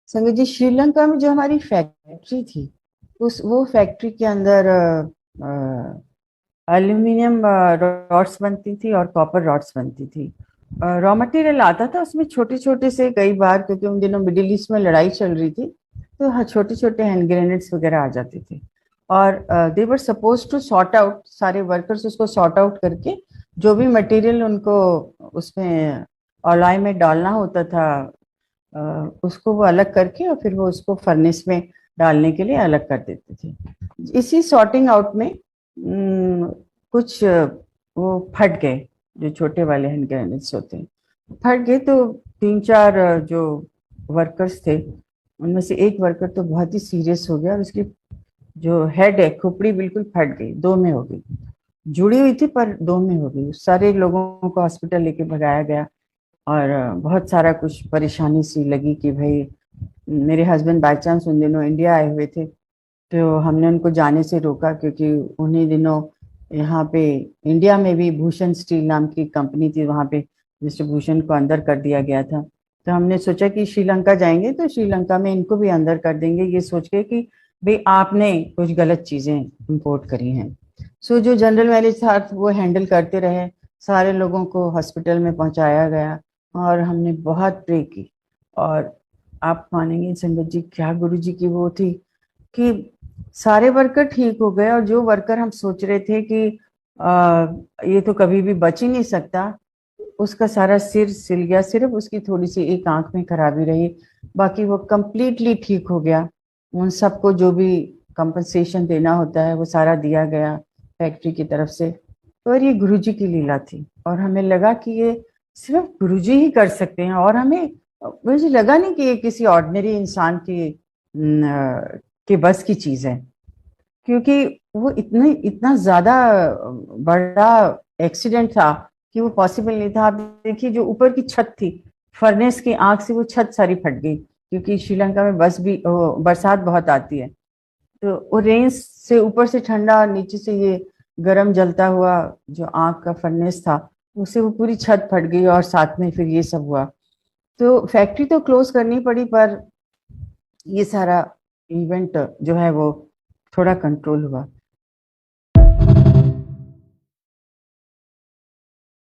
संगत जी, श्रीलंका में जो हमारी फैक्ट्री थी, उस वो फैक्ट्री के अंदर एल्यूमिनियम रॉड्स बनती थी और कॉपर रॉड्स बनती थी। रॉ मटेरियल आता था उसमें छोटे छोटे से, कई बार क्योंकि उन दिनों मिडिल ईस्ट में लड़ाई चल रही थी, तो हाँ छोटे छोटे हैंड ग्रेनेड्स वगैरह आ जाते थे। और they were suppose to sort out, सारे वर्कर्स उसको सॉर्ट आउट करके जो भी मटेरियल उनको उसमें अलॉय में डालना होता था, अ, उसको वो अलग करके और फिर वो उसको फर्नेस में डालने के लिए अलग कर देते थे। इसी सॉर्टिंग आउट में कुछ वो फट गए, जो छोटे वाले हैंड ग्रेनेड्स होते हैं फट गए। तो तीन चार जो वर्कर्स थे, उनमें से एक वर्कर तो बहुत ही सीरियस हो गया और उसकी जो हेड है, खोपड़ी बिल्कुल फट गई, दो में हो गई। जुड़ी हुई थी पर दो में हो गई। सारे लोगों को हॉस्पिटल लेके भगाया गया और बहुत सारा कुछ परेशानी सी लगी कि भाई, मेरे हस्बैंड बाय चांस उन दिनों इंडिया आए हुए थे, तो हमने उनको जाने से रोका, क्योंकि उन्हीं दिनों यहाँ पे इंडिया में भी भूषण स्टील नाम की कंपनी थी, वहाँ पे मिस्टर भूषण को अंदर कर दिया गया था। तो हमने सोचा कि श्रीलंका जाएंगे तो श्रीलंका में इनको भी अंदर कर देंगे, ये सोच के कि भाई आपने कुछ गलत चीजें इंपोर्ट करी हैं। सो जो जनरल मैनेज था वो हैंडल करते रहे, सारे लोगों को हॉस्पिटल में पहुंचाया गया और हमने बहुत प्रे की। और आप मानेंगे संगत जी, क्या गुरु जी की वो थी कि सारे वर्कर ठीक हो गए, और जो वर्कर हम सोच रहे थे कि ये तो कभी भी बच ही नहीं सकता, उसका सारा सिर सिल गया। सिर्फ उसकी थोड़ी सी एक आंख में खराबी रही, बाकी वो कंप्लीटली ठीक हो गया। उन सबको जो भी कंपनसेशन देना होता है वो सारा दिया गया फैक्ट्री की तरफ से। और ये गुरुजी की लीला थी, और हमें लगा कि ये सिर्फ गुरुजी ही कर सकते हैं। और हमें मुझे लगा नहीं कि ये किसी ऑर्डिनरी इंसान के बस की चीज है, क्योंकि वो इतने इतना ज्यादा बड़ा एक्सीडेंट था कि वो पॉसिबल नहीं था। आप देखिए, जो ऊपर की छत थी, फर्नेस की आग से वो छत सारी फट गई, क्योंकि श्रीलंका में बस भी बरसात बहुत आती है, तो वो रेंज से ऊपर से ठंडा और नीचे से ये गरम जलता हुआ जो आग का फर्नेस था, उससे वो पूरी छत फट गई और साथ में फिर ये सब हुआ। तो फैक्ट्री तो क्लोज करनी पड़ी, पर ये सारा इवेंट जो है वो थोड़ा कंट्रोल हुआ।